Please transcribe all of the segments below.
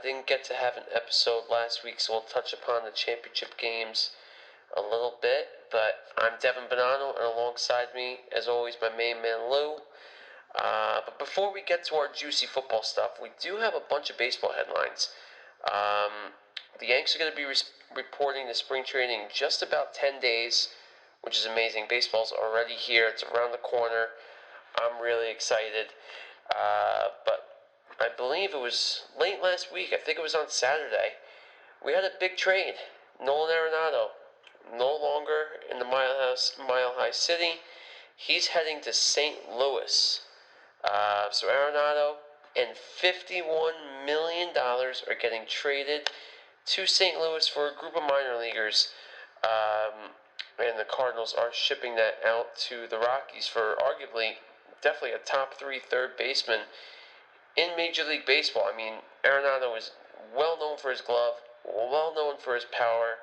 Didn't get to have an episode last week, so we'll touch upon the championship games a little bit. But I'm Devin Bonanno, and alongside me, as always, my main man Lou. But before we get to our juicy football stuff, we do have a bunch of baseball headlines. The Yanks are going to be reporting the spring training in just about 10 days, which is amazing. Baseball's already here. It's around the corner. I'm really excited. But I believe it was late last week. I think it was on Saturday. We had a big trade. Nolan Arenado, no longer in the Mile High City. He's heading to St. Louis. So Arenado and $51 million are getting traded to St. Louis for a group of minor leaguers. And the Cardinals are shipping that out to the Rockies for arguably, definitely a top 3 third baseman in Major League Baseball. I mean, Arenado is well known for his glove, well known for his power,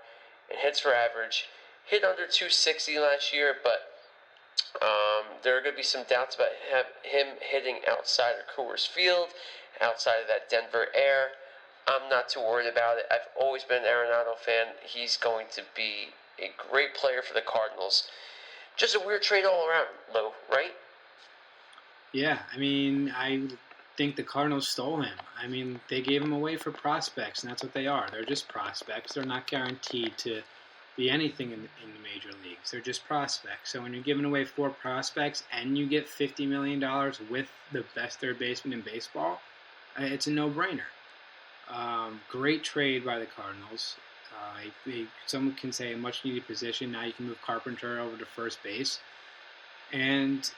and hits for average. Hit under 260 last year, but there are going to be some doubts about him hitting outside of Coors Field, outside of that Denver air. I'm not too worried about it. I've always been an Arenado fan. He's going to be a great player for the Cardinals. Just a weird trade all around, Lou, right? Yeah, I mean, I think the Cardinals stole him. I mean, they gave him away for prospects, and that's what they are. They're just prospects. They're not guaranteed to be anything in the major leagues. They're just prospects. So when you're giving away 4 prospects and you get $50 million with the best third baseman in baseball, it's a no-brainer. Great trade by the Cardinals. Someone can say a much-needed position. Now you can move Carpenter over to first base. And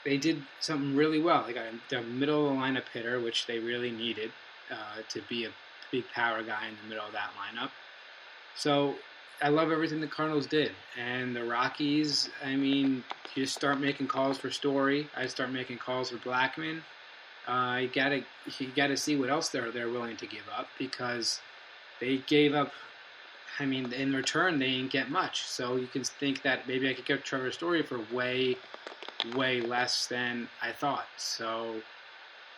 they did something really well. They got a middle-of-the-lineup hitter, which they really needed to be a big power guy in the middle of that lineup. So I love everything the Cardinals did. And the Rockies, I mean, you just start making calls for Story. I start making calls for Blackmon. You gotta see what else they're willing to give up, because they gave up. I mean, in return, they didn't get much. So you can think that maybe I could get Trevor Story for way less than I thought. So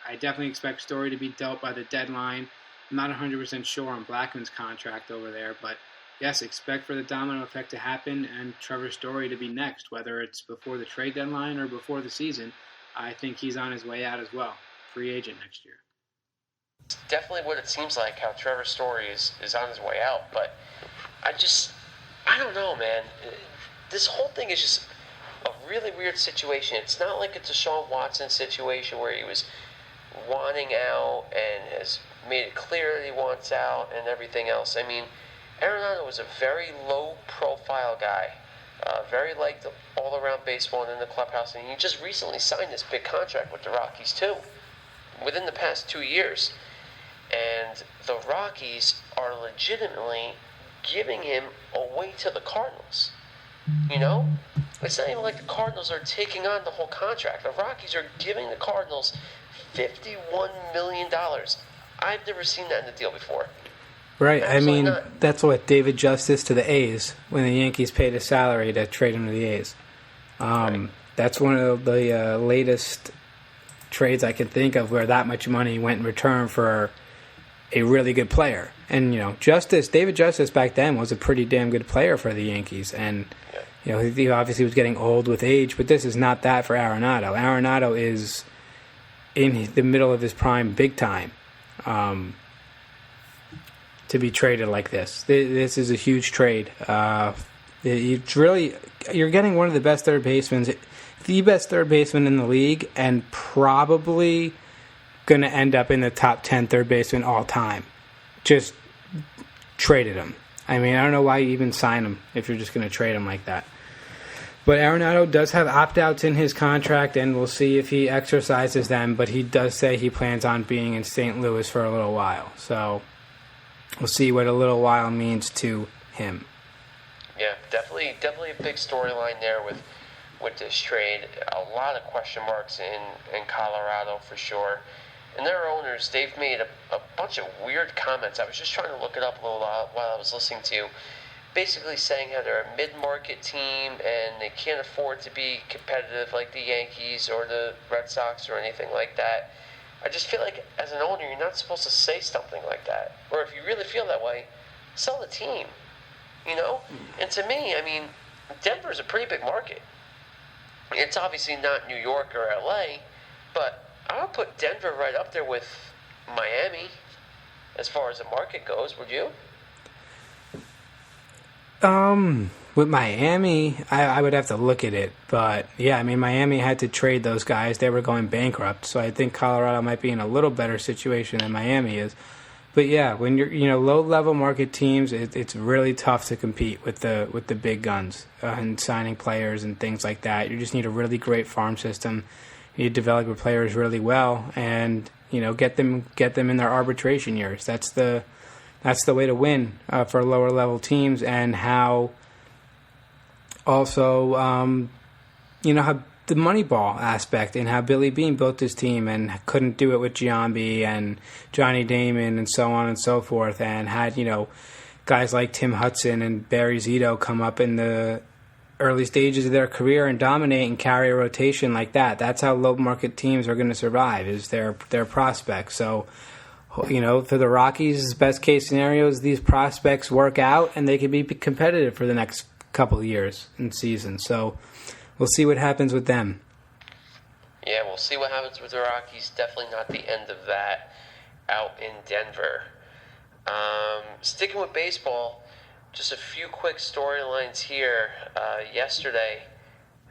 I definitely expect Story to be dealt by the deadline. I'm not 100% sure on Blackmon's contract over there, but yes, expect for the domino effect to happen and Trevor Story to be next, whether it's before the trade deadline or before the season. I think he's on his way out as well. Free agent next year. It's definitely what it seems like, how Trevor Story is on his way out. But I don't know, man. This whole thing is just a really weird situation. It's not like it's a Sean Watson situation where he was wanting out and has made it clear that he wants out and everything else. I mean, Arenado was a very low-profile guy, very liked all around baseball and in the clubhouse, and he just recently signed this big contract with the Rockies too, within the past 2 years. And the Rockies are legitimately giving him away to the Cardinals. You know? It's not even like the Cardinals are taking on the whole contract. The Rockies are giving the Cardinals $51 million. I've never seen that in the deal before. Right. I mean, that's what David Justice to the A's when the Yankees paid his salary to trade him to the A's. Right. That's one of the latest trades I can think of where that much money went in return for a really good player. And, David Justice back then was a pretty damn good player for the Yankees. And, he obviously was getting old with age, but this is not that for Arenado. Arenado is in the middle of his prime big time. To be traded like this. This is a huge trade. You're getting one of the best third basemen, the best third baseman in the league, and probably going to end up in the top 10 third baseman all time. Just traded him. I mean, I don't know why you even sign him if you're just going to trade him like that. But Arenado does have opt-outs in his contract, and we'll see if he exercises them, but he does say he plans on being in St. Louis for a little while. So we'll see what a little while means to him. Yeah, definitely a big storyline there with this trade. A lot of question marks in Colorado for sure. And their owners, they've made a bunch of weird comments. I was just trying to look it up a little while I was listening to you. Basically saying how they're a mid-market team and they can't afford to be competitive like the Yankees or the Red Sox or anything like that. I just feel like as an owner, you're not supposed to say something like that. Or if you really feel that way, sell the team. You know? And to me, I mean, Denver's a pretty big market. It's obviously not New York or LA, but I would put Denver right up there with Miami as far as the market goes. Would you? With Miami, I would have to look at it. But, yeah, I mean, Miami had to trade those guys. They were going bankrupt. So I think Colorado might be in a little better situation than Miami is. But, yeah, when you're, low-level market teams, it's really tough to compete with the big guns and signing players and things like that. You just need a really great farm system. You need to develop your players really well and, get them in their arbitration years. That's the way to win for lower-level teams, and how also, how the Moneyball aspect and how Billy Beane built his team and couldn't do it with Giambi and Johnny Damon and so on and so forth, and had, guys like Tim Hudson and Barry Zito come up in the early stages of their career and dominate and carry a rotation like that. That's how low-market teams are going to survive, is their prospects. So, for the Rockies, best-case scenario is these prospects work out and they can be competitive for the next couple of years and seasons. So we'll see what happens with them. Yeah, we'll see what happens with the Rockies. Definitely not the end of that out in Denver. Sticking with baseball, just a few quick storylines here. Yesterday,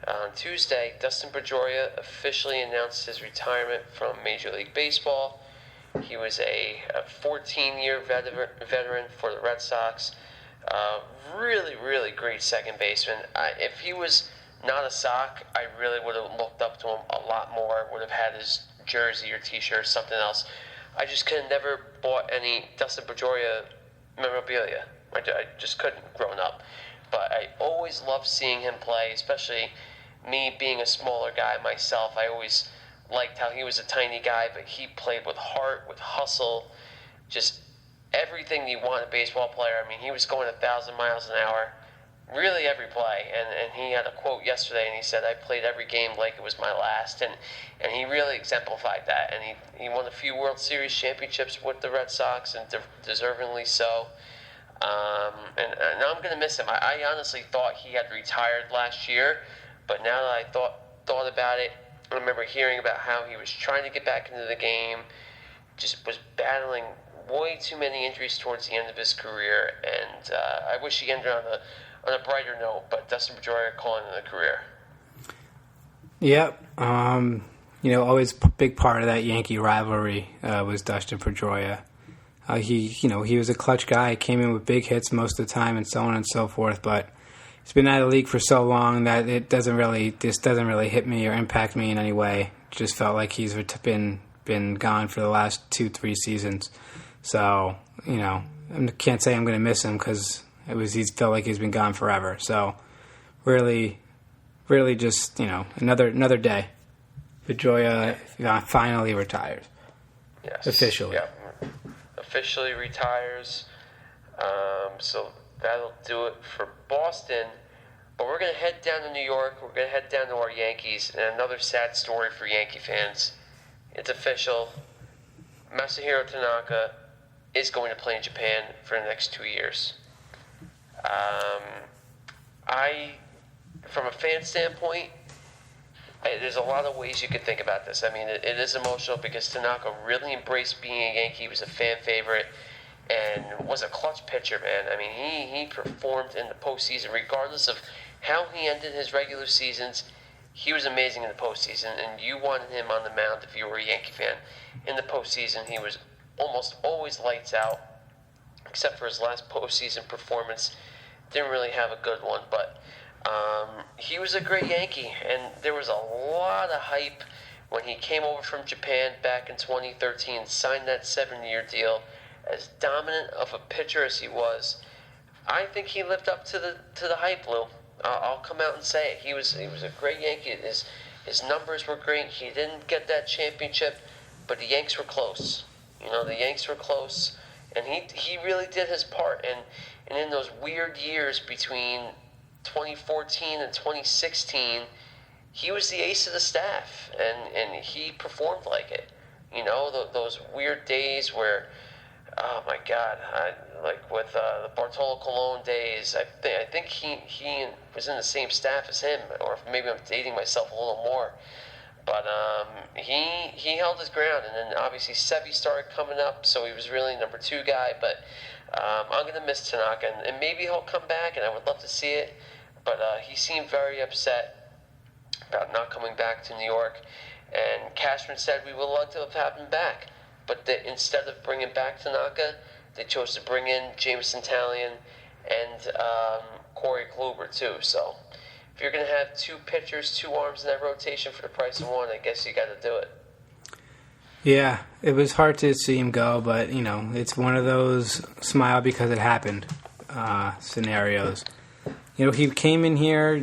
on Tuesday, Dustin Pedroia officially announced his retirement from Major League Baseball. He was a 14-year veteran for the Red Sox. Really, really great second baseman. If he was not a Sox, I really would have looked up to him a lot more. Would have had his jersey or T-shirt or something else. I just could have never bought any Dustin Pedroia memorabilia. I just couldn't growing up. But I always loved seeing him play, especially me being a smaller guy myself. I always liked how he was a tiny guy, but he played with heart, with hustle, just everything you want in a baseball player. I mean, he was going 1,000 miles an hour, really every play. And he had a quote yesterday, and he said, "I played every game like it was my last." And he really exemplified that. And he won a few World Series championships with the Red Sox, and deservingly so. And I'm going to miss him. I honestly thought he had retired last year, but now that I thought about it, I remember hearing about how he was trying to get back into the game, just was battling way too many injuries towards the end of his career, and I wish he ended on a brighter note, but Dustin Pedroia calling it a career. Yep. Always a big part of that Yankee rivalry was Dustin Pedroia. He was a clutch guy. Came in with big hits most of the time, and so on and so forth. But he's been out of the league for so long that this doesn't really hit me or impact me in any way. Just felt like he's been gone for the last 2-3 seasons. So I can't say I'm going to miss him because he's felt like he's been gone forever. So really, really just another day. Pedroia finally retires. Yes. Officially. Yeah. Officially retires. So that'll do it for Boston. But we're going to head down to New York. We're going to head down to our Yankees. And another sad story for Yankee fans. It's official. Masahiro Tanaka is going to play in Japan for the next 2 years. From a fan standpoint, there's a lot of ways you could think about this. I mean, it is emotional because Tanaka really embraced being a Yankee. He was a fan favorite and was a clutch pitcher, man. I mean, he performed in the postseason regardless of how he ended his regular seasons. He was amazing in the postseason, and you wanted him on the mound if you were a Yankee fan. In the postseason, he was almost always lights out, except for his last postseason performance. Didn't really have a good one, but he was a great Yankee, and there was a lot of hype when he came over from Japan back in 2013 and signed that 7-year deal. As dominant of a pitcher as he was, I think he lived up to the hype, Lou. I'll come out and say it. He was a great Yankee. His numbers were great. He didn't get that championship, but the Yanks were close. The Yanks were close, and he really did his part. And in those weird years between 2014 and 2016, he was the ace of the staff, and he performed like it. those weird days where, oh my God, like with the Bartolo Colon days, I think he was in the same staff as him, or maybe I'm dating myself a little more. But he held his ground, and then obviously Sevy started coming up, so he was really number 2 guy. But I'm going to miss Tanaka, and maybe he'll come back, and I would love to see it. But he seemed very upset about not coming back to New York. And Cashman said we would love to have him back. But instead of bringing back Tanaka, they chose to bring in Jameson Talion and Corey Kluber, too. So if you're going to have 2 pitchers, 2 arms in that rotation for the price of 1, I guess you got to do it. Yeah, it was hard to see him go, but, it's one of those smile because it happened scenarios. He came in here,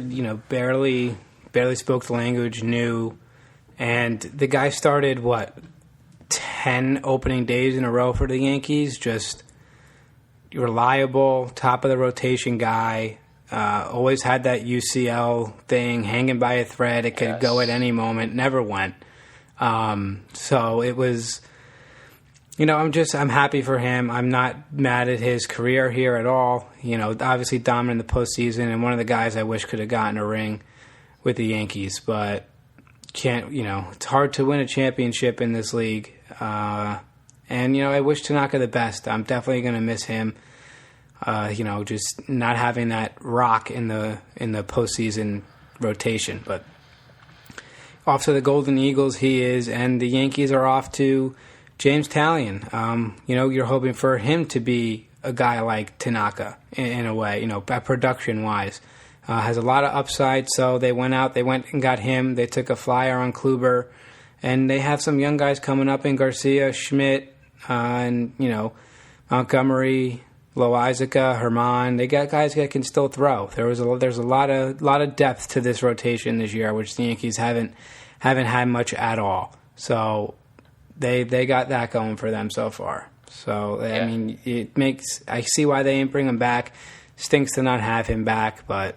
barely spoke the language, knew, and the guy started, 10 opening days in a row for the Yankees, just reliable, top of the rotation guy, always had that UCL thing hanging by a thread. It could go at any moment, never went. So it was, I'm happy for him. I'm not mad at his career here at all. Obviously dominant in the postseason, and one of the guys I wish could have gotten a ring with the Yankees, but can't, it's hard to win a championship in this league. And, I wish Tanaka the best. I'm definitely going to miss him. Just not having that rock in the postseason rotation. But off to the Golden Eagles he is, and the Yankees are off to James Talion. You're hoping for him to be a guy like Tanaka in a way, production-wise. Has a lot of upside, so they went and got him. They took a flyer on Kluber, and they have some young guys coming up in Garcia, Schmidt, and, Montgomery, Loizaga, Herman. They got guys that can still throw. There's a lot of depth to this rotation this year, which the Yankees haven't had much at all. So they got that going for them so far. So I mean, I see why they didn't bring him back. Stinks to not have him back, but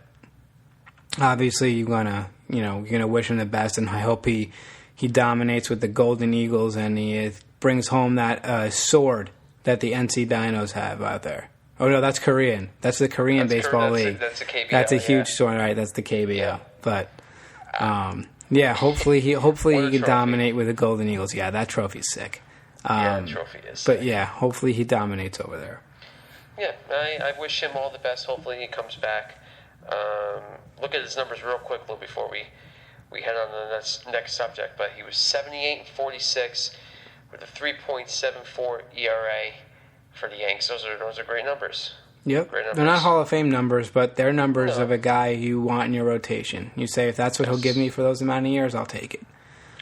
obviously you're gonna wish him the best, and I hope he dominates with the Golden Eagles and he brings home that sword that the NC Dinos have out there. Oh no, that's Korean. That's the Korean baseball league. That's a KBO. That's a huge sword, right? That's the KBO. Yeah. But hopefully he can dominate with the Golden Eagles. Yeah, that trophy's sick. The trophy is sick. But yeah, hopefully he dominates over there. Yeah, I wish him all the best. Hopefully he comes back. Look at his numbers real quick, Lou, before we head on to the next subject. But he was 78-46 with a 3.74 ERA for the Yanks. Those are great numbers. Yep. Great numbers. They're not Hall of Fame numbers, but they're numbers of a guy you want in your rotation. You say, if that's what he'll give me for those amount of years, I'll take it.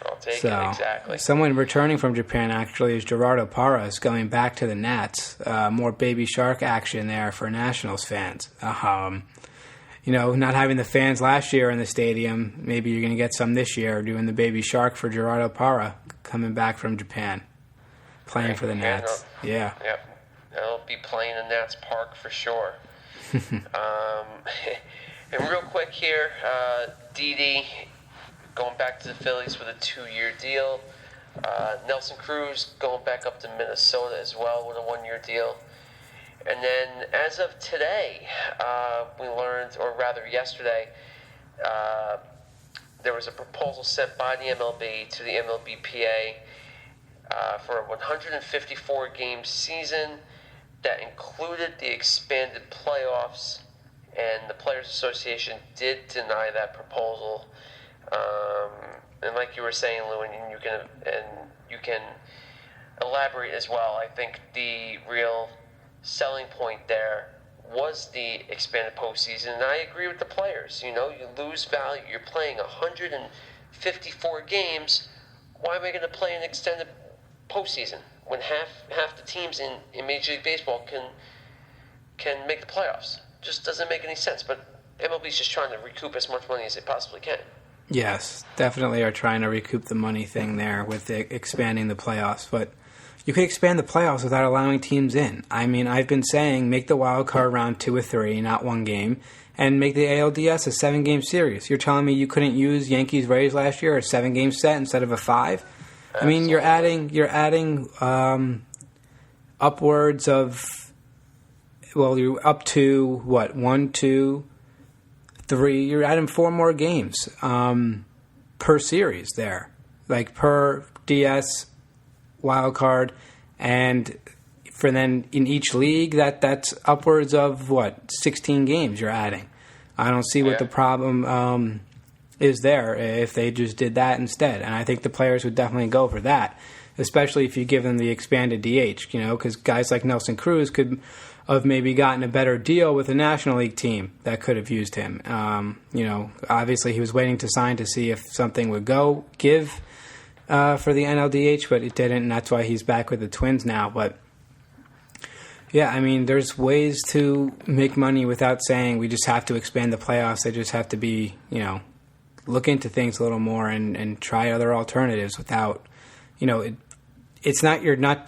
I'll take it, exactly. Someone returning from Japan, actually, is Gerardo Parras going back to the Nats. More Baby Shark action there for Nationals fans. Not having the fans last year in the stadium, maybe you're going to get some this year doing the Baby Shark for Gerardo Parra coming back from Japan, playing for the Nats. Yeah. Yep. They'll be playing in Nats Park for sure. And real quick here, Didi going back to the Phillies with a 2-year deal. Nelson Cruz going back up to Minnesota as well with a 1-year deal. And then as of today, we learned, or rather yesterday, there was a proposal sent by the MLB to the MLBPA for a 154-game season that included the expanded playoffs, and the Players Association did deny that proposal. And like you were saying, Lou, and you can elaborate as well. I think the real selling point there was the expanded postseason, and I agree with the players. You lose value. You're playing 154 games. Why am I going to play an extended postseason when half the teams in Major League Baseball can make the playoffs? Just doesn't make any sense. But MLB's just trying to recoup as much money as they possibly can. Yes, definitely are trying to recoup the money thing there with expanding the playoffs, but you could expand the playoffs without allowing teams in. I mean, I've been saying make the wild card round 2 or 3, not 1 game, and make the ALDS a 7-game series. You're telling me you couldn't use Yankees-Rays last year, a 7-game set instead of a 5? I mean, you're adding upwards of, well, you're up to what, 1, 2, 3. You're adding 4 more games per series there, like per DS wild card, and for then in each league that's upwards of what, 16 games you're adding. I don't see what the problem is there if they just did that instead. And I think the players would definitely go for that, especially if you give them the expanded DH, because guys like Nelson Cruz could have maybe gotten a better deal with a National League team that could have used him. Obviously he was waiting to sign to see if something would give for the NLDH, but it didn't, and that's why he's back with the Twins now. But yeah, I mean, there's ways to make money without saying we just have to expand the playoffs. They just have to be, look into things a little more and try other alternatives without, it's not, you're not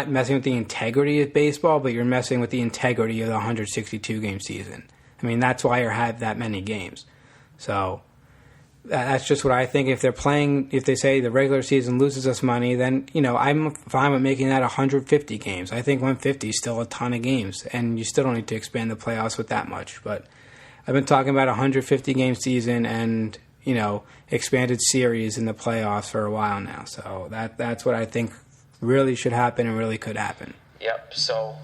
messing with the integrity of baseball, but you're messing with the integrity of the 162-game season. I mean, that's why you have that many games. So that's just what I think. If they say the regular season loses us money, then, I'm fine with making that 150 games. I think 150 is still a ton of games, and you still don't need to expand the playoffs with that much. But I've been talking about a 150-game season and, expanded series in the playoffs for a while now. So that's what I think really should happen and really could happen. Yep, so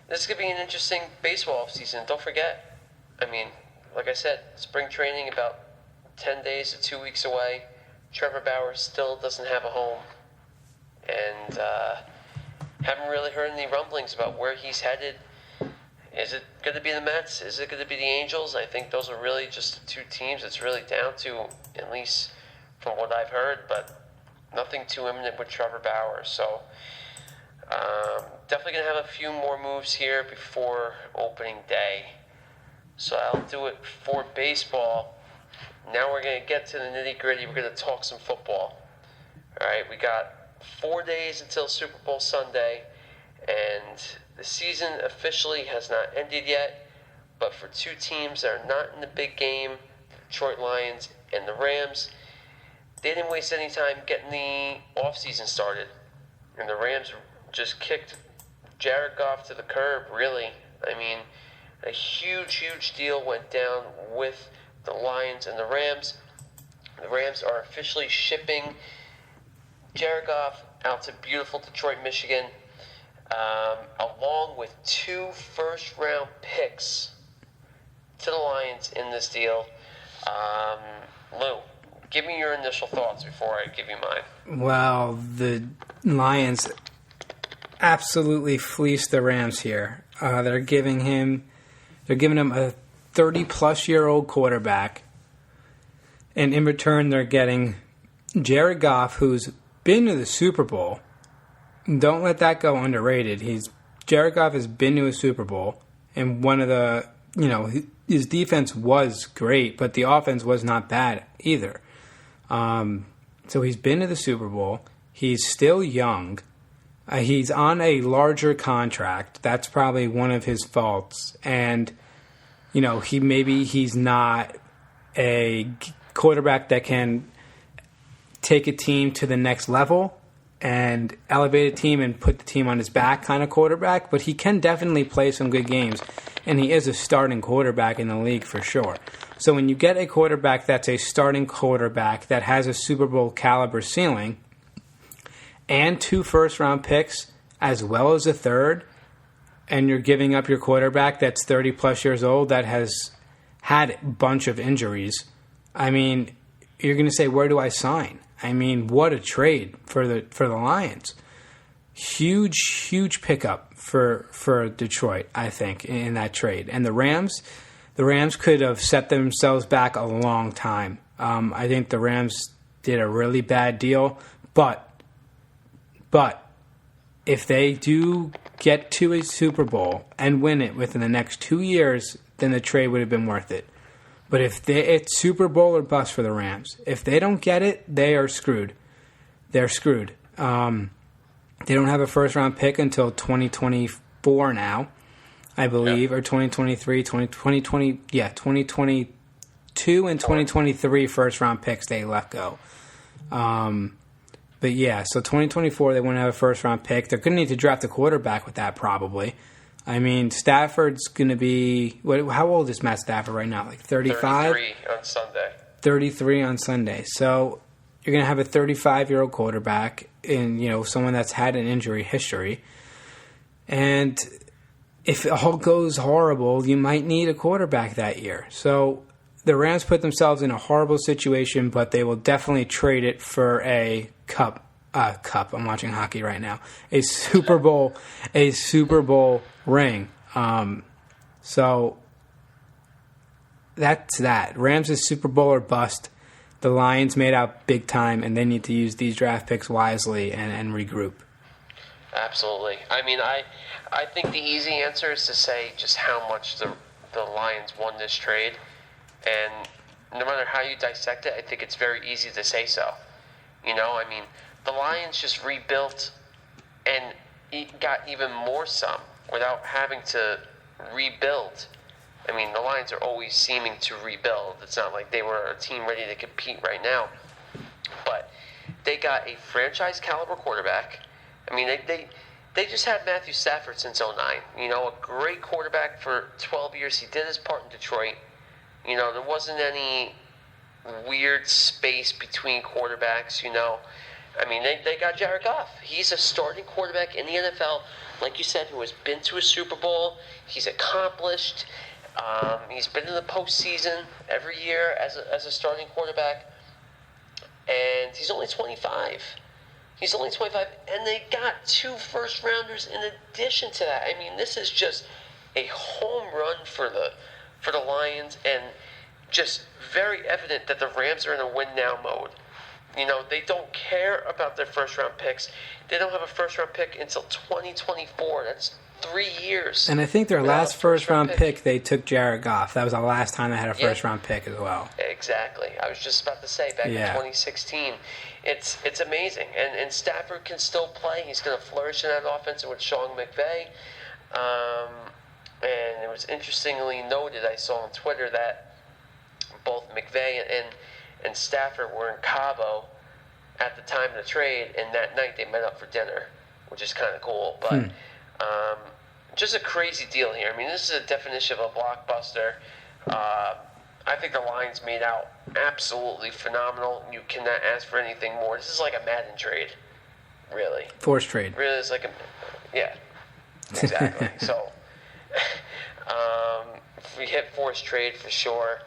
this could be an interesting baseball offseason. Don't forget, I mean, like I said, spring training about 10 days to 2 weeks away. Trevor Bauer still doesn't have a home. And haven't really heard any rumblings about where he's headed. Is it going to be the Mets? Is it going to be the Angels? I think those are really just the two teams it's really down to, at least from what I've heard. But nothing too imminent with Trevor Bauer. So definitely going to have a few more moves here before opening day. So I'll do it for baseball. Now we're going to get to the nitty-gritty. We're going to talk some football. All right, we got 4 days until Super Bowl Sunday, and the season officially has not ended yet. But for two teams that are not in the big game, the Detroit Lions and the Rams, they didn't waste any time getting the offseason started. And the Rams just kicked Jared Goff to the curb, really. I mean, a huge deal went down with the Lions and the Rams. The Rams are officially shipping Jared Goff out to beautiful Detroit, Michigan, along with 2 first-round picks to the Lions in this deal. Lou, give me your initial thoughts before I give you mine. Well, the Lions absolutely fleeced the Rams here. They're giving him a 30-plus-year-old quarterback, and in return they're getting Jared Goff, who's been to the Super Bowl. Don't let that go underrated. Jared Goff has been to a Super Bowl, and one of the, his defense was great, but the offense was not bad either. So he's been to the Super Bowl. He's still young. He's on a larger contract. That's probably one of his faults, and he's not a quarterback that can take a team to the next level and elevate a team and put the team on his back kind of quarterback, but he can definitely play some good games, and he is a starting quarterback in the league for sure. So when you get a quarterback that's a starting quarterback that has a Super Bowl caliber ceiling and 2 first-round picks as well as a third, and you're giving up your quarterback that's 30-plus years old that has had a bunch of injuries, I mean, you're going to say, where do I sign? I mean, what a trade for the Lions. Huge pickup for Detroit, I think, in that trade. And the Rams could have set themselves back a long time. I think the Rams did a really bad deal, but if they do get to a Super Bowl and win it within the next 2 years, then the trade would have been worth it. But it's Super Bowl or bust for the Rams. If they don't get it, they are screwed. They're screwed. They don't have a first-round pick until 2024 now, I believe, or 2023, 2022 and 2023 first-round picks they let go. But yeah, so 2024 they want to have a first-round pick. They're going to need to draft a quarterback with that probably. I mean, Stafford's going to be how old is Matt Stafford right now? Like 35? 33 on Sunday. 33 on Sunday. So you're going to have a 35-year-old quarterback and, someone that's had an injury history. And if it all goes horrible, you might need a quarterback that year. So the Rams put themselves in a horrible situation, but they will definitely trade it for a cup. I'm watching hockey right now. A Super Bowl ring. So that's that. Rams is Super Bowl or bust. The Lions made out big time, and they need to use these draft picks wisely and regroup. Absolutely. I mean, I think the easy answer is to say just how much the Lions won this trade. And no matter how you dissect it, I think it's very easy to say so. I mean, the Lions just rebuilt and got even more some without having to rebuild. I mean, the Lions are always seeming to rebuild. It's not like they were a team ready to compete right now. But they got a franchise-caliber quarterback. I mean, they just had Matthew Stafford since 2009. A great quarterback for 12 years. He did his part in Detroit. There wasn't any weird space between quarterbacks, I mean, they got Jared Goff. He's a starting quarterback in the NFL, like you said, who has been to a Super Bowl. He's accomplished. He's been in the postseason every year as a starting quarterback. And he's only 25. And they got 2 first-rounders in addition to that. I mean, this is just a home run for the Lions, and just very evident that the Rams are in a win-now mode. They don't care about their first-round picks. They don't have a first-round pick until 2024. That's 3 years. And I think their last first-round pick, they took Jared Goff. That was the last time they had a first-round pick as well. Exactly. I was just about to say, back in 2016. It's amazing. And Stafford can still play. He's going to flourish in that offense with Sean McVay. And it was interestingly noted, I saw on Twitter, that both McVay and Stafford were in Cabo at the time of the trade, and that night they met up for dinner, which is kind of cool. But just a crazy deal here. I mean, this is a definition of a blockbuster. I think the Lions made out absolutely phenomenal. You cannot ask for anything more. This is like a Madden trade, really. Forced trade. Really, it's like exactly. So, we hit forced trade for sure.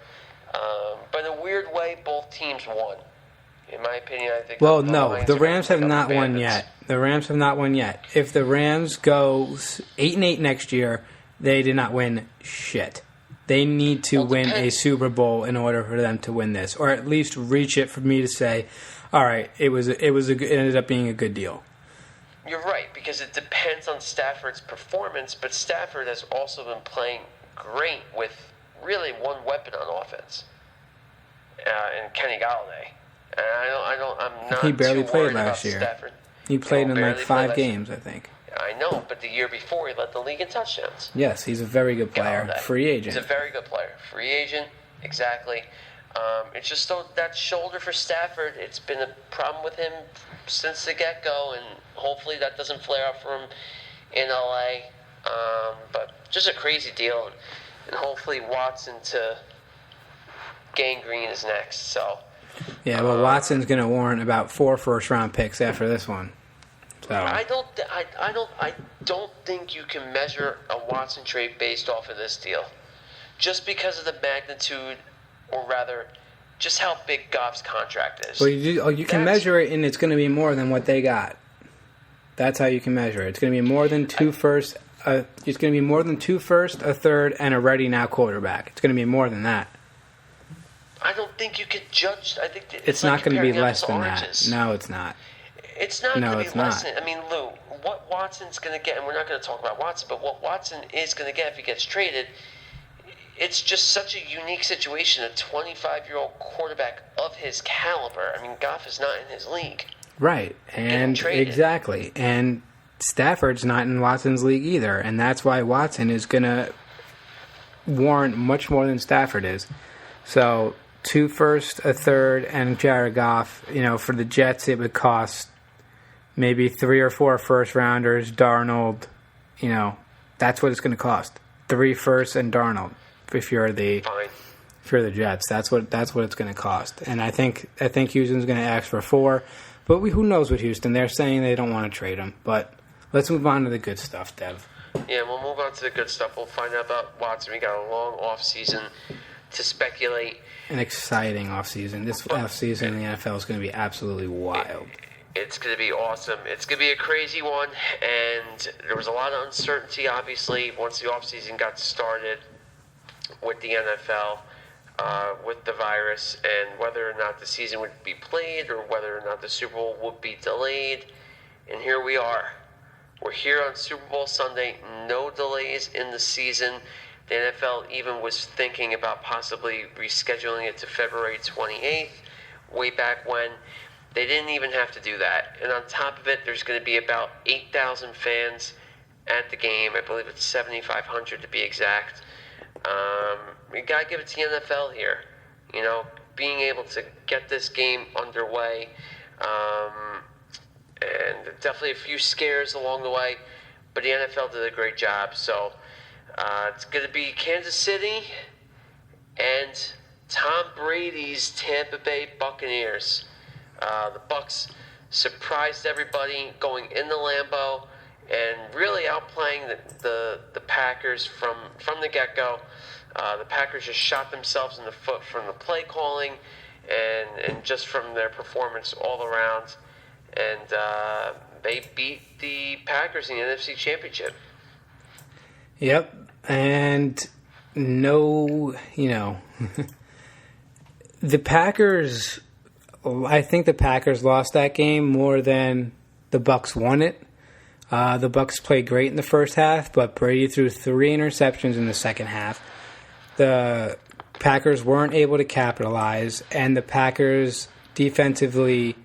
But in a weird way, both teams won. In my opinion, I think. Well, no, the Rams have not won yet. The Rams have not won yet. If the Rams go 8-8 next year, they did not win shit. They need to win a Super Bowl in order for them to win this, or at least reach it for me to say, all right, it ended up being a good deal. You're right, because it depends on Stafford's performance, but Stafford has also been playing great with really one weapon on offense, and Kenny Galladay. And I'm not. He barely too played worried last about year. Stafford. He played in like 5 games, I think. I know, but the year before he led the league in touchdowns. Yes, he's a very good player. Galladay. Free agent. He's a very good player. Free agent, exactly. It's just that shoulder for Stafford. It's been a problem with him since the get-go, and hopefully that doesn't flare up for him in LA. But just a crazy deal, and hopefully Watson to gangrene is next. So. Yeah, well, Watson's going to warrant about 4 first-round picks after this one. So. I don't think you can measure a Watson trade based off of this deal, just because of the magnitude, or rather, just how big Goff's contract is. Well, you can measure it, and it's going to be more than what they got. That's how you can measure it. It's going to be more than 2 first. It's going to be more than 2 first, a third, and a ready now quarterback. It's going to be more than that. I don't think you could judge. I think it's not going to be less than that. No, it's not. It's not going to be less than. I mean, Lou, what Watson's going to get, and we're not going to talk about Watson, but what Watson is going to get if he gets traded, it's just such a unique situation. A 25-year-old quarterback of his caliber. I mean, Goff is not in his league. Right, and exactly, and Stafford's not in Watson's league either, and that's why Watson is going to warrant much more than Stafford is. So 2 first, a third, and Jared Goff. For the Jets, it would cost maybe 3 or 4 first-rounders, Darnold, that's what it's going to cost. 3 firsts and Darnold if you're the Jets. That's what it's going to cost. And I think Houston's going to ask for 4. But who knows with Houston? They're saying they don't want to trade him. But let's move on to the good stuff, Dev. Yeah, we'll move on to the good stuff. We'll find out about Watson. We got a long off season to speculate. An exciting off season. This off season in the NFL is going to be absolutely wild. It's going to be awesome. It's going to be a crazy one, and there was a lot of uncertainty, obviously, once the offseason got started with the NFL, with the virus, and whether or not the season would be played or whether or not the Super Bowl would be delayed. And here we are. We're here on Super Bowl Sunday. No delays in the season. The NFL even was thinking about possibly rescheduling it to February 28th, way back when. They didn't even have to do that. And on top of it, there's going to be about 8,000 fans at the game. I believe it's 7,500 to be exact. We got to give it to the NFL here. Being able to get this game underway. And definitely a few scares along the way. But the NFL did a great job. So it's going to be Kansas City and Tom Brady's Tampa Bay Buccaneers. The Bucs surprised everybody going in the Lambeau and really outplaying the Packers from the get-go. The Packers just shot themselves in the foot from the play calling and just from their performance all around. And they beat the Packers in the NFC Championship. Yep. And the Packers... I think the Packers lost that game more than the Bucs won it. The Bucs played great in the first half, but Brady threw 3 interceptions in the second half. The Packers weren't able to capitalize, and the Packers defensively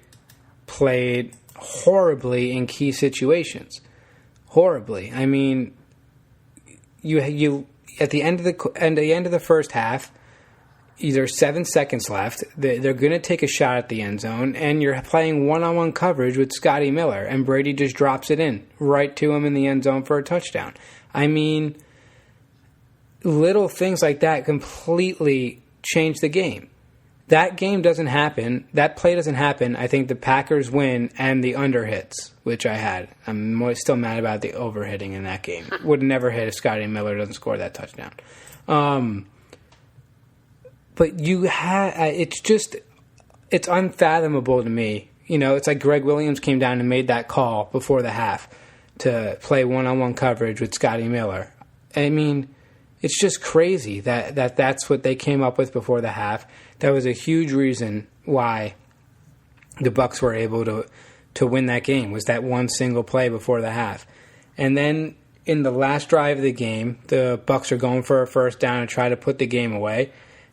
played horribly in key situations. Horribly. I mean, you at the end of the first half. There's 7 seconds left. They're going to take a shot at the end zone, and you're playing one-on-one coverage with Scotty Miller, and Brady just drops it in right to him in the end zone for a touchdown. I mean, little things like that completely change the game. That game doesn't happen. That play doesn't happen. I think the Packers win, and the under hits, which I had. I'm still mad about the over hitting in that game. Would never hit if Scotty Miller doesn't score that touchdown. But it's unfathomable to me. It's like Greg Williams came down and made that call before the half to play one-on-one coverage with Scotty Miller. I mean, it's just crazy that's what they came up with before the half. That was a huge reason why the Bucs were able to win that game, was that one single play before the half. And then in the last drive of the game, the Bucs are going for a first down and try to put the game away.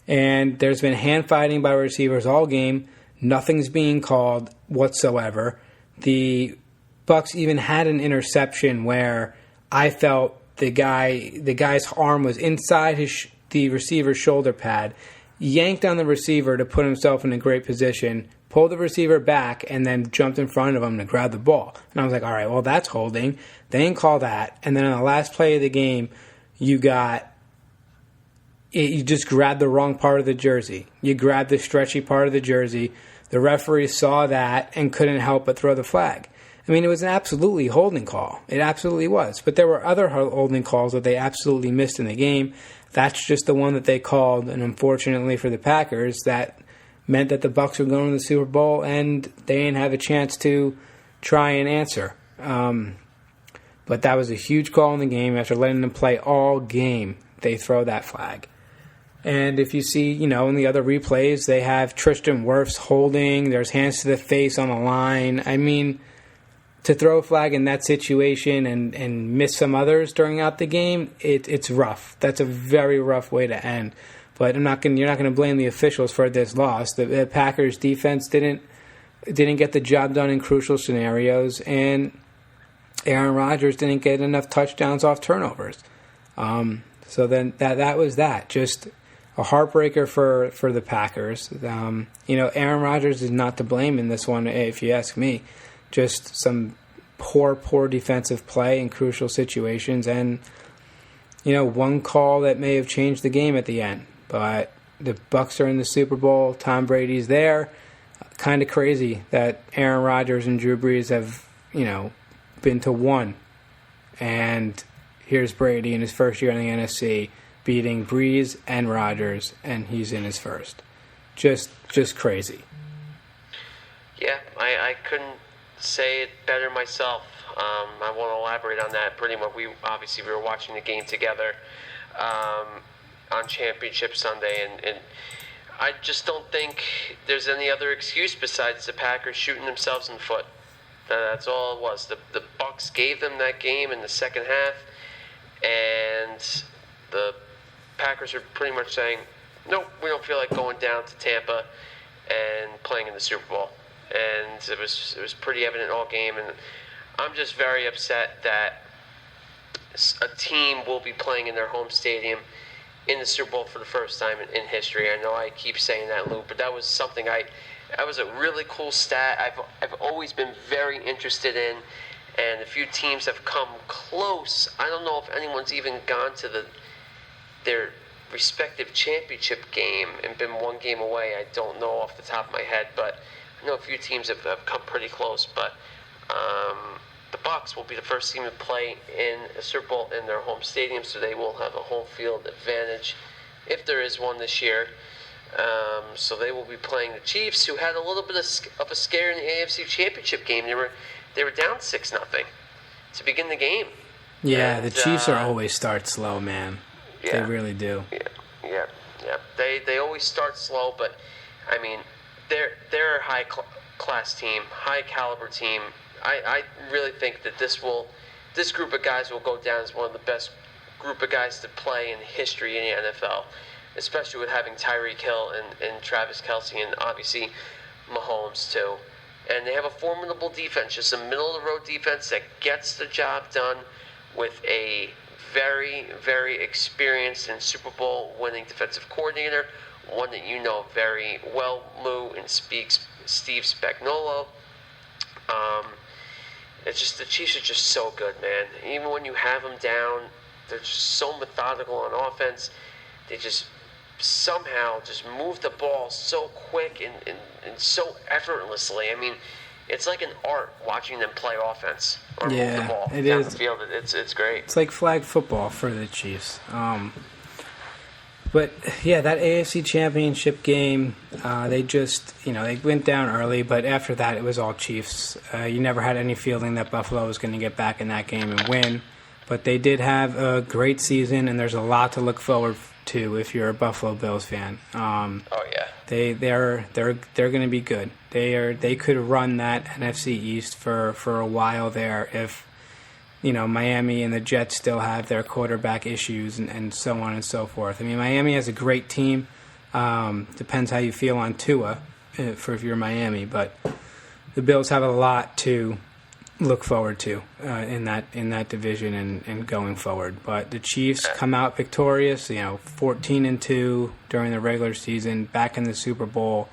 And there's been hand fighting by receivers all game. Nothing's being called whatsoever. The Bucs even had an interception where I felt the guy's arm was inside the receiver's shoulder pad, yanked on the receiver to put himself in a great position, pulled the receiver back, and then jumped in front of him to grab the ball. And I was like, all right, well, that's holding. They didn't call that. And then on the last play of the game, you just grabbed the wrong part of the jersey. You grabbed the stretchy part of the jersey. The referee saw that and couldn't help but throw the flag. I mean, it was an absolutely holding call. It absolutely was. But there were other holding calls that they absolutely missed in the game. That's just the one that they called, and unfortunately for the Packers, that meant that the Bucs were going to the Super Bowl and they didn't have a chance to try and answer. But that was a huge call in the game. After letting them play all game, they throw that flag. And if you see, in the other replays, they have Tristan Wirfs holding. There's hands to the face on the line. I mean, to throw a flag in that situation and miss some others out the game, it's rough. That's a very rough way to end. But you're not going to blame the officials for this loss. The Packers defense didn't get the job done in crucial scenarios, and Aaron Rodgers didn't get enough touchdowns off turnovers. So then that was that. Just a heartbreaker for the Packers. Aaron Rodgers is not to blame in this one, if you ask me. just some poor defensive play in crucial situations, and one call that may have changed the game at the end. But the Bucs are in the Super Bowl. Tom Brady's there. Kind of crazy that Aaron Rodgers and Drew Brees have, been to one. And here's Brady in his first year in the NFC beating Brees and Rodgers, and he's in his first. Just crazy. Yeah, I couldn't say it better myself. I won't elaborate on that. Pretty much, we were watching the game together on Championship Sunday, and I just don't think there's any other excuse besides the Packers shooting themselves in the foot. That's all it was. The Bucs gave them that game in the second half, and the Packers are pretty much saying, nope, we don't feel like going down to Tampa and playing in the Super Bowl. And it was pretty evident all game, and I'm just very upset that a team will be playing in their home stadium in the Super Bowl for the first time in history. I know I keep saying that, Lou, but that was something that was a really cool stat I've always been very interested in, and a few teams have come close. I don't know if anyone's even gone to their respective championship game and been one game away. I don't know off the top of my head, but I know a few teams have come pretty close. But the Bucs will be the first team to play in a Super Bowl in their home stadium, so they will have a home field advantage if there is one this year. So they will be playing the Chiefs, who had a little bit of a scare in the AFC Championship game. They were down 6-0 to begin the game. Yeah, and the Chiefs are always start slow, man. Yeah, they really do. Yeah. They always start slow, but I mean, they're a high class team, high caliber team. I really think that this group of guys will go down as one of the best group of guys to play in history in the NFL, especially with having Tyreek Hill and Travis Kelce and obviously Mahomes too. And they have a formidable defense, just a middle-of-the-road defense that gets the job done with a very, very experienced and Super Bowl winning defensive coordinator, one that you know very well, Lou, and Steve Spagnuolo. It's just the Chiefs are just so good, man. Even when you have them down, they're just so methodical on offense. They just somehow just move the ball so quick and so effortlessly. I mean, it's like an art watching them play offense or move the ball down the field. It's great. It's like flag football for the Chiefs. But yeah, that AFC Championship game, they just, they went down early, but after that it was all Chiefs. You never had any feeling that Buffalo was going to get back in that game and win. But they did have a great season, and there's a lot to look forward to if you're a Buffalo Bills fan. Oh yeah, they're going to be good. They could run that NFC East for a while there if Miami and the Jets still have their quarterback issues and so on and so forth. I mean, Miami has a great team. Depends how you feel on Tua for if you're Miami, but the Bills have a lot to look forward to in that division and going forward. But the Chiefs come out victorious, 14-2 during the regular season, back in the Super Bowl.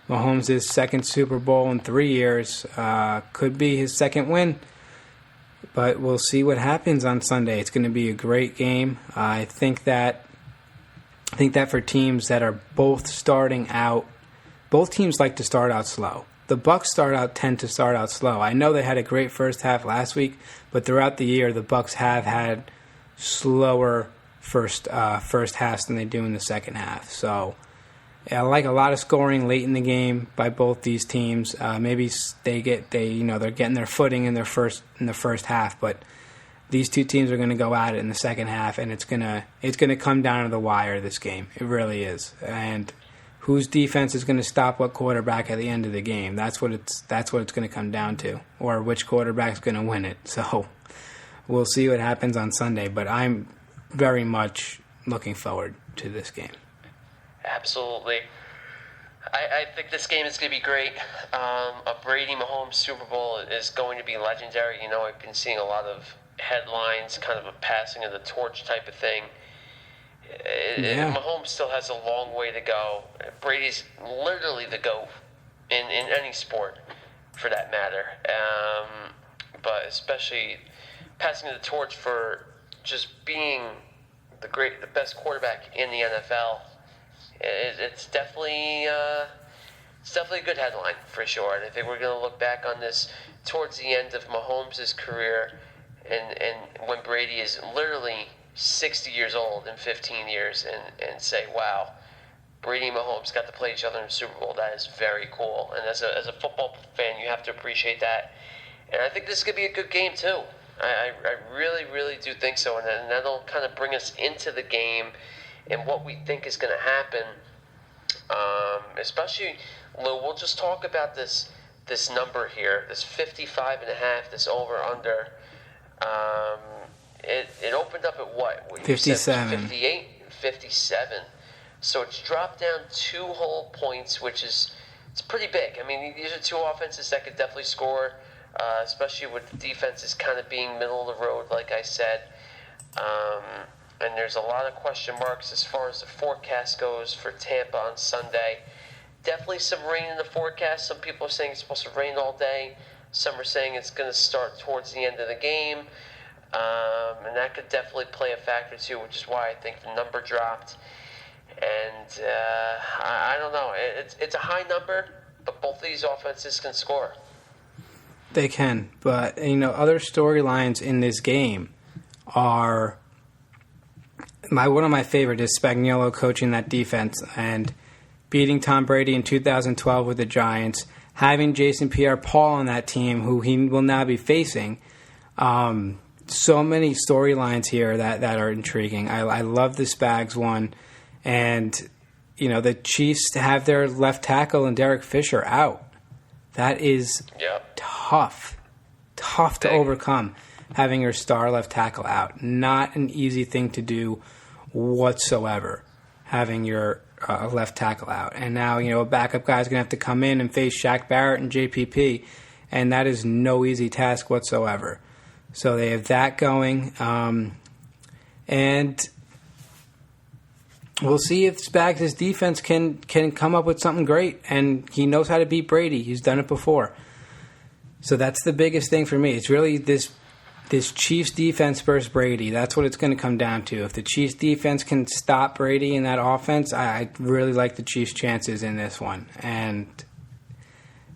Mahomes' second Super Bowl in 3 years, could be his second win. But we'll see what happens on Sunday. It's going to be a great game. I think that for teams that are both starting out, both teams like to start out slow. The Bucs tend to start out slow. I know they had a great first half last week, but throughout the year, the Bucs have had slower first halves than they do in the second half. So I like a lot of scoring late in the game by both these teams. Maybe they're getting their footing in the first half, but these two teams are going to go at it in the second half, and it's gonna come down to the wire. This game, it really is, and whose defense is going to stop what quarterback at the end of the game? That's what it's going to come down to, or which quarterback's going to win it. So we'll see what happens on Sunday, but I'm very much looking forward to this game. Absolutely. I think this game is going to be great. A Brady Mahomes Super Bowl is going to be legendary. I've been seeing a lot of headlines, kind of a passing of the torch type of thing. Mahomes still has a long way to go. Brady's literally the GOAT in any sport. for that matter. But especially passing the torch for just being the best quarterback in the NFL. It's definitely a good headline for sure. And I think we're going to look back on this towards the end of Mahomes' career, and when Brady is literally 60 years old in 15 years, and say, wow, Brady and Mahomes got to play each other in the Super Bowl. That is very cool. And as a football fan, you have to appreciate that. And I think this could be a good game too. I really, really do think so. And that'll kind of bring us into the game and what we think is going to happen. Especially, Lou, we'll just talk about this number here, this 55.5, this over-under. It opened up at what? 57. 58? 57. So it's dropped down 2 whole points, which is it's pretty big. I mean, these are 2 offenses that could definitely score, especially with the defenses kind of being middle of the road, like I said. And there's a lot of question marks as far as the forecast goes for Tampa on Sunday. Definitely some rain in the forecast. Some people are saying it's supposed to rain all day. Some are saying it's going to start towards the end of the game. And that could definitely play a factor too, which is why I think the number dropped. And I don't know. It's a high number, but both of these offenses can score. They can, but other storylines in this game are one of my favorite is Spagnuolo coaching that defense and beating Tom Brady in 2012 with the Giants, having Jason Pierre-Paul on that team, who he will now be facing. So many storylines here that are intriguing. I love the Spags one. And, the Chiefs have their left tackle and Derek Fisher out. That is tough to overcome, having your star left tackle out. Not an easy thing to do whatsoever, having your left tackle out. And now, a backup guy's going to have to come in and face Shaq Barrett and JPP, and that is no easy task whatsoever. So they have that going. And we'll see if Spags' defense can come up with something great, and he knows how to beat Brady. He's done it before. So that's the biggest thing for me. It's really this Chiefs defense versus Brady. That's what it's going to come down to. If the Chiefs defense can stop Brady in that offense, I really like the Chiefs' chances in this one. And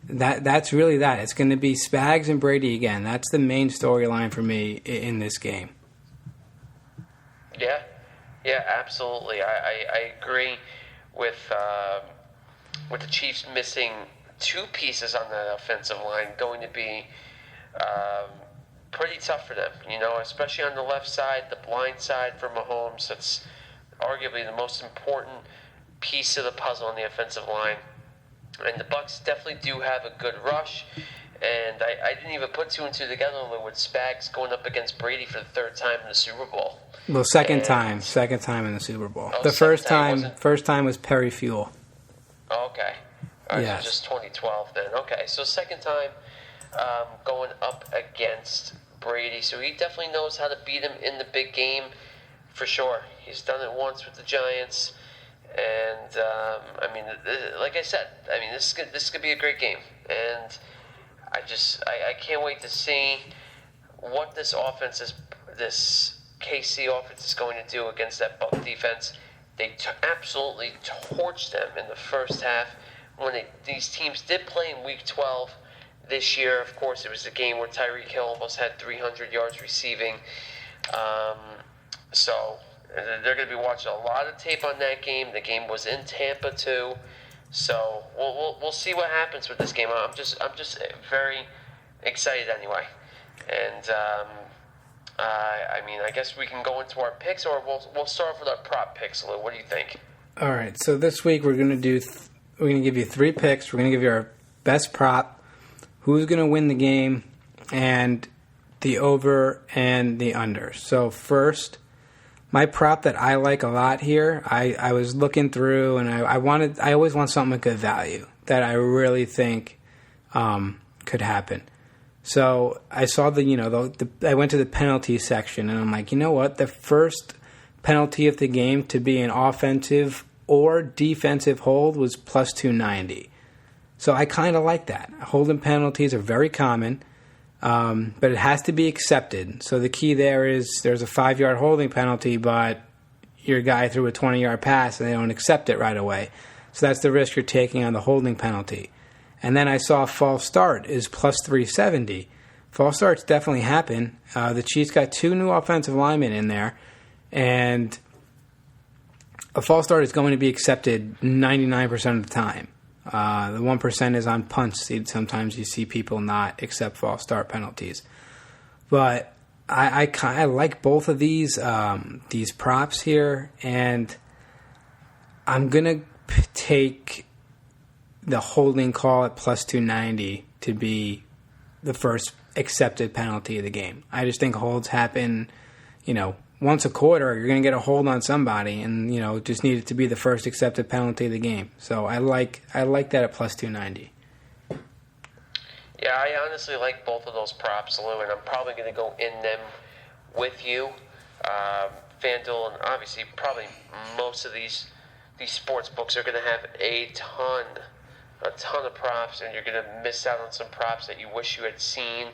that's really that. It's going to be Spags and Brady again. That's the main storyline for me in this game. Yeah, absolutely. I agree with the Chiefs missing 2 pieces on the offensive line. Going to be pretty tough for them, especially on the left side, the blind side for Mahomes. That's arguably the most important piece of the puzzle on the offensive line. And the Bucs definitely do have a good rush. And I didn't even put 2 and 2 together with Spags going up against Brady for the 3rd time in the Super Bowl. Well, second time in the Super Bowl. The first time was Perry Fuel. Oh, okay. All right, yes. So just 2012 then. Okay, so second time going up against Brady. So he definitely knows how to beat him in the big game for sure. He's done it once with the Giants. And, like I said, this could be a great game. And I can't wait to see what this KC offense is going to do against that Buck defense. They absolutely torched them in the first half. When these teams did play in Week 12 this year, of course, it was the game where Tyreek Hill almost had 300 yards receiving. So they're going to be watching a lot of tape on that game. The game was in Tampa too. So we'll see what happens with this game. I'm just very excited anyway. And I guess we can go into our picks, or we'll start off with our prop picks, Lou. What do you think? All right. So this week we're going to give you 3 picks. We're going to give you our best prop, who's going to win the game, and the over and the under. So first, my prop that I like a lot here, I was looking through, and I always want something with good value that I really think could happen. So I saw I went to the penalty section, and I'm like, you know what? The first penalty of the game to be an offensive or defensive hold was plus 290. So I kind of like that. Holding penalties are very common, but it has to be accepted. So the key there is there's a 5-yard holding penalty, but your guy threw a 20-yard pass and they don't accept it right away. So that's the risk you're taking on the holding penalty. And then I saw false start is plus 370. False starts definitely happen. The Chiefs got 2 new offensive linemen in there, and a false start is going to be accepted 99% of the time. The 1% is on punts. Sometimes you see people not accept false start penalties. But I like both of these props here, and I'm going to take the holding call at plus 290 to be the first accepted penalty of the game. I just think holds happen, once a quarter. You're going to get a hold on somebody, and just need it to be the first accepted penalty of the game. So I like that at plus 290. Yeah, I honestly like both of those props, Lou, and I'm probably going to go in them with you. FanDuel, and obviously probably most of these sports books are going to have a ton of props, and you're going to miss out on some props that you wish you had seen,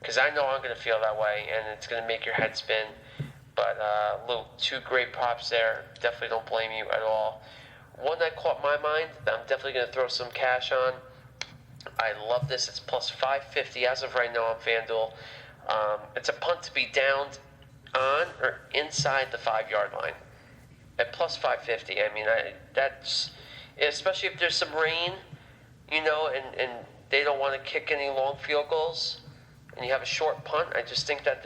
because I know I'm going to feel that way, and it's going to make your head spin. But Lou, 2 great props there. Definitely don't blame you at all. One that caught my mind that I'm definitely going to throw some cash on. I love this. It's plus 550 as of right now on FanDuel. It's a punt to be downed on or inside the 5-yard line at plus 550. I mean, that's especially if there's some rain, and they don't want to kick any long field goals, and you have a short punt. I just think that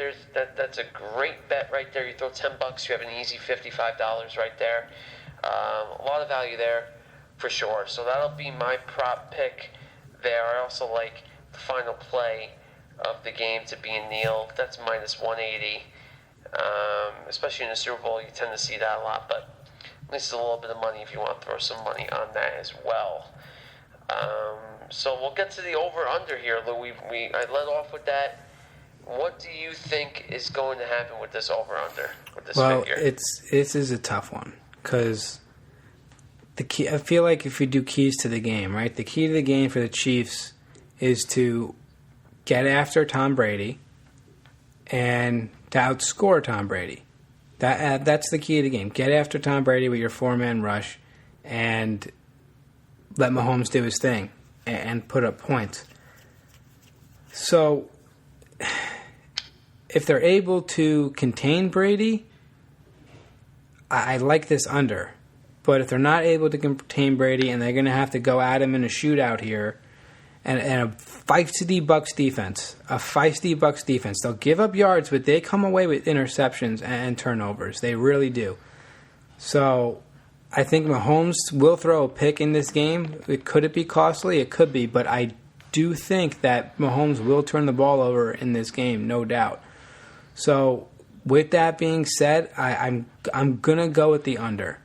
that's a great bet right there. You throw $10, you have an easy $55 right there. A lot of value there for sure. So that'll be my prop pick there. I also like the final play of the game to be a kneel. That's minus 180. Especially in the Super Bowl, you tend to see that a lot, but at least a little bit of money if you want to throw some money on that as well. So we'll get to the over-under here, Lou. I led off with that. What do you think is going to happen with this over-under, with this figure? This is a tough one, because the key. I feel like if we do keys to the game, right? The key to the game for the Chiefs is to get after Tom Brady and to outscore Tom Brady. That's the key to the game. Get after Tom Brady with your 4-man rush and let Mahomes do his thing and put up points. So if they're able to contain Brady, I like this under. But if they're not able to contain Brady and they're going to have to go at him in a shootout here, and a feisty Bucs defense, they'll give up yards, but they come away with interceptions and turnovers. They really do. So I think Mahomes will throw a pick in this game. Could it be costly? It could be, but I do think that Mahomes will turn the ball over in this game, no doubt. So with that being said, I'm going to go with the under.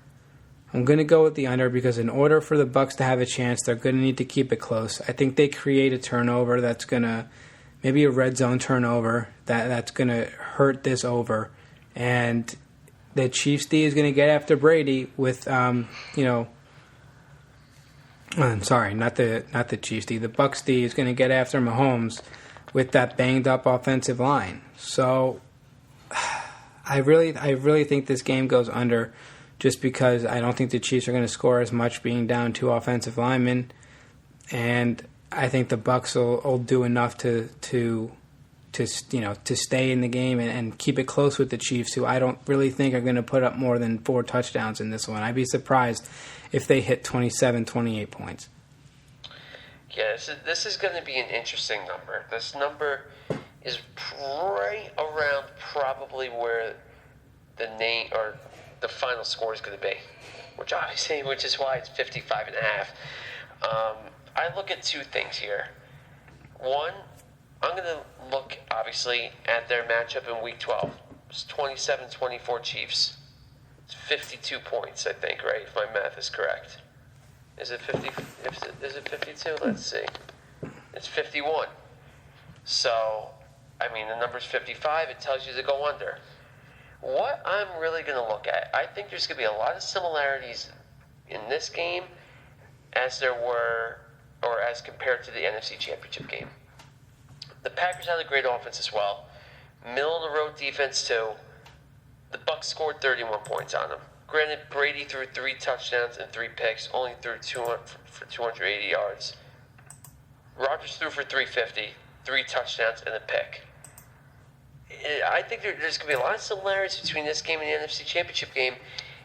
I'm going to go with the under because in order for the Bucs to have a chance, they're going to need to keep it close. I think they create a turnover that's going to, maybe a red zone turnover, that's going to hurt this over. And the Chiefs D is going to get after Brady with, I'm sorry, not the Chiefs D. The Bucs D is going to get after Mahomes with that banged up offensive line. So I really think this game goes under, just because I don't think the Chiefs are going to score as much being down 2 offensive linemen, and I think the Bucs will do enough to stay in the game and keep it close with the Chiefs, who I don't really think are going to put up more than 4 touchdowns in this one. I'd be surprised if they hit 27, 28 points. Yeah, this is going to be an interesting number. This number is right around probably where the name or the final score is going to be, which is why it's 55.5. I look at 2 things here. One, I'm going to look, obviously, at their matchup in Week 12. It's 27-24 Chiefs. It's 52 points, I think, right, if my math is correct. Is it 50? Is it 52? Let's see. It's 51. So, I mean, the number's 55. It tells you to go under. What I'm really going to look at, I think there's going to be a lot of similarities in this game as there were or as compared to the NFC Championship game. The Packers had a great offense as well. Middle-of-the-road defense, too. The Bucs scored 31 points on them. Granted, Brady threw 3 touchdowns and 3 picks, only threw 280 yards. Rodgers threw for 350, 3 touchdowns and a pick. I think there's going to be a lot of similarities between this game and the NFC Championship game,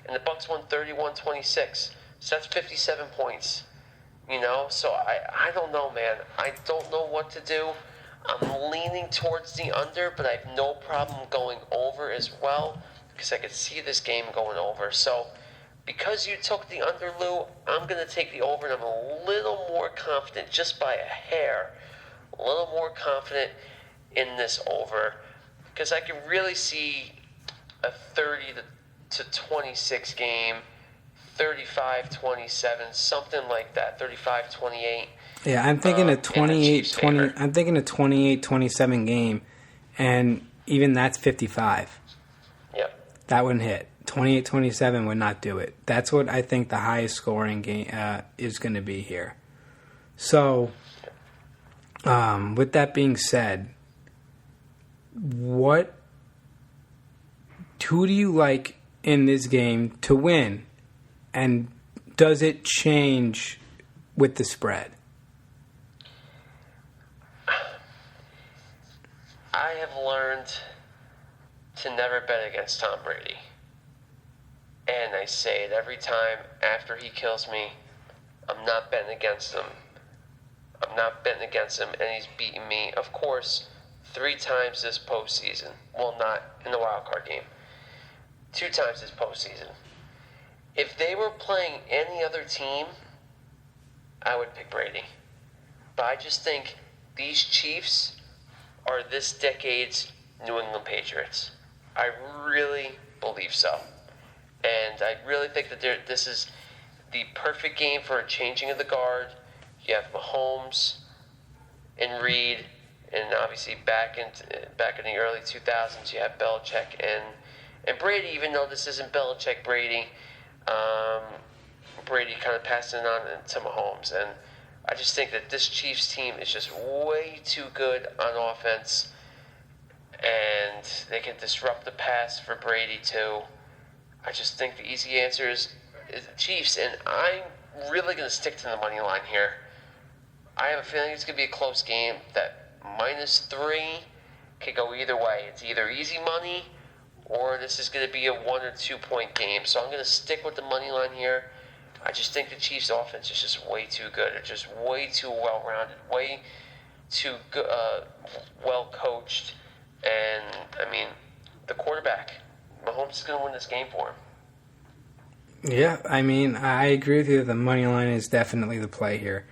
and the Bucs won 31-26. So that's 57 points. So I don't know, man. I don't know what to do. I'm leaning towards the under, but I have no problem going over as well, because I could see this game going over. So because you took the under, Lou, I'm going to take the over, and I'm a little more confident, just by a hair, a little more confident in this over, because I can really see a 30-26 game, 35-27, something like that, 35-28. Yeah, I'm thinking a 28-20. I'm thinking a 28-27 game, and even that's 55. Yep. That wouldn't hit. 28-27 would not do it. That's what I think the highest scoring game is going to be here. So, with that being said, who do you like in this game to win, and does it change with the spread? I have learned to never bet against Tom Brady. And I say it every time after he kills me. I'm not betting against him. I'm not betting against him, and he's beaten me, of course, 3 times this postseason. Well, not in the wild card game. 2 times this postseason. If they were playing any other team, I would pick Brady. But I just think these Chiefs are this decade's New England Patriots. I really believe so. And I really think that this is the perfect game for a changing of the guard. You have Mahomes and Reed, and obviously back in the early 2000s, you have Belichick and Brady. Even though this isn't Belichick Brady, Brady kind of passing it on to Mahomes, and I just think that this Chiefs team is just way too good on offense, and they can disrupt the pass for Brady too. I just think the easy answer is the Chiefs, and I'm really going to stick to the money line here. I have a feeling it's going to be a close game. That -3 could go either way. It's either easy money, or this is going to be a 1 or 2 point game. So I'm going to stick with the money line here. I just think the Chiefs' offense is just way too good. It's just way too well-rounded, way too well-coached. And, I mean, the quarterback, Mahomes is going to win this game for him. Yeah, I mean, I agree with you. The money line is definitely the play here.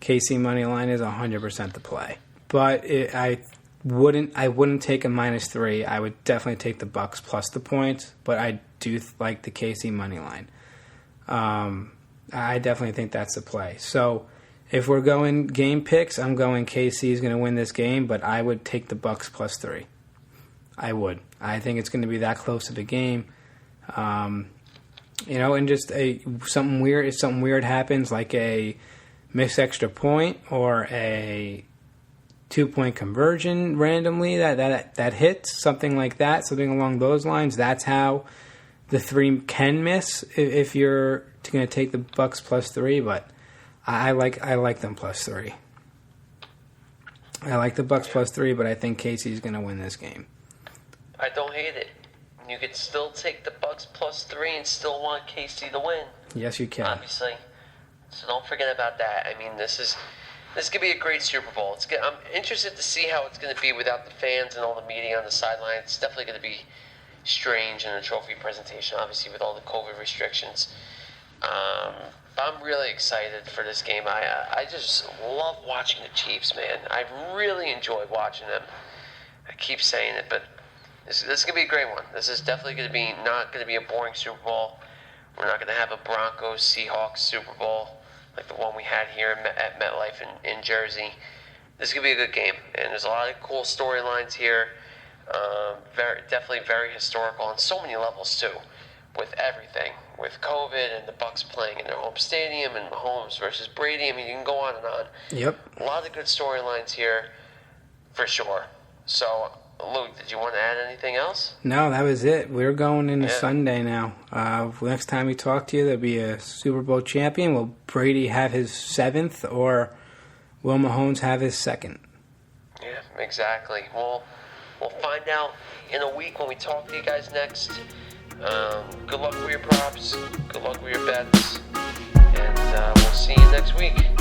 KC money line is 100% the play. But I wouldn't take a -3. I would definitely take the Bucs plus the points. But I do like the KC money line. I definitely think that's the play. So if we're going game picks, I'm going KC is going to win this game, but I would take the Bucs +3. I would. I think it's going to be that close of a game. And just if something weird happens, like a missed extra point or a 2-point conversion randomly that hits, something like that, something along those lines, that's how the 3 can miss if you're going to take the Bucs +3, but I like them +3. I like the Bucs +3, but I think KC's going to win this game. I don't hate it. You could still take the Bucs +3 and still want KC to win. Yes, you can. Obviously. So don't forget about that. I mean, this could be a great Super Bowl. I'm interested to see how it's going to be without the fans and all the media on the sideline. It's definitely going to be strange in a trophy presentation, obviously, with all the COVID restrictions. But I'm really excited for this game. I just love watching the Chiefs, man. I really enjoy watching them. I keep saying it, but this is going to be a great one. This is definitely not going to be a boring Super Bowl. We're not going to have a Broncos-Seahawks Super Bowl like the one we had here at MetLife in Jersey. This is going to be a good game, and there's a lot of cool storylines here. Definitely very historical on so many levels, too, with everything. with COVID and the Bucs playing in their home stadium and Mahomes versus Brady. I mean, you can go on and on. Yep. A lot of good storylines here, for sure. So, Luke, did you want to add anything else? No, that was it. We're going into Sunday now. Next time we talk to you, there'll be a Super Bowl champion. Will Brady have his 7th, or will Mahomes have his 2nd? Yeah, exactly. We'll find out in a week when we talk to you guys next. Good luck with your props. Good luck with your bets. And we'll see you next week.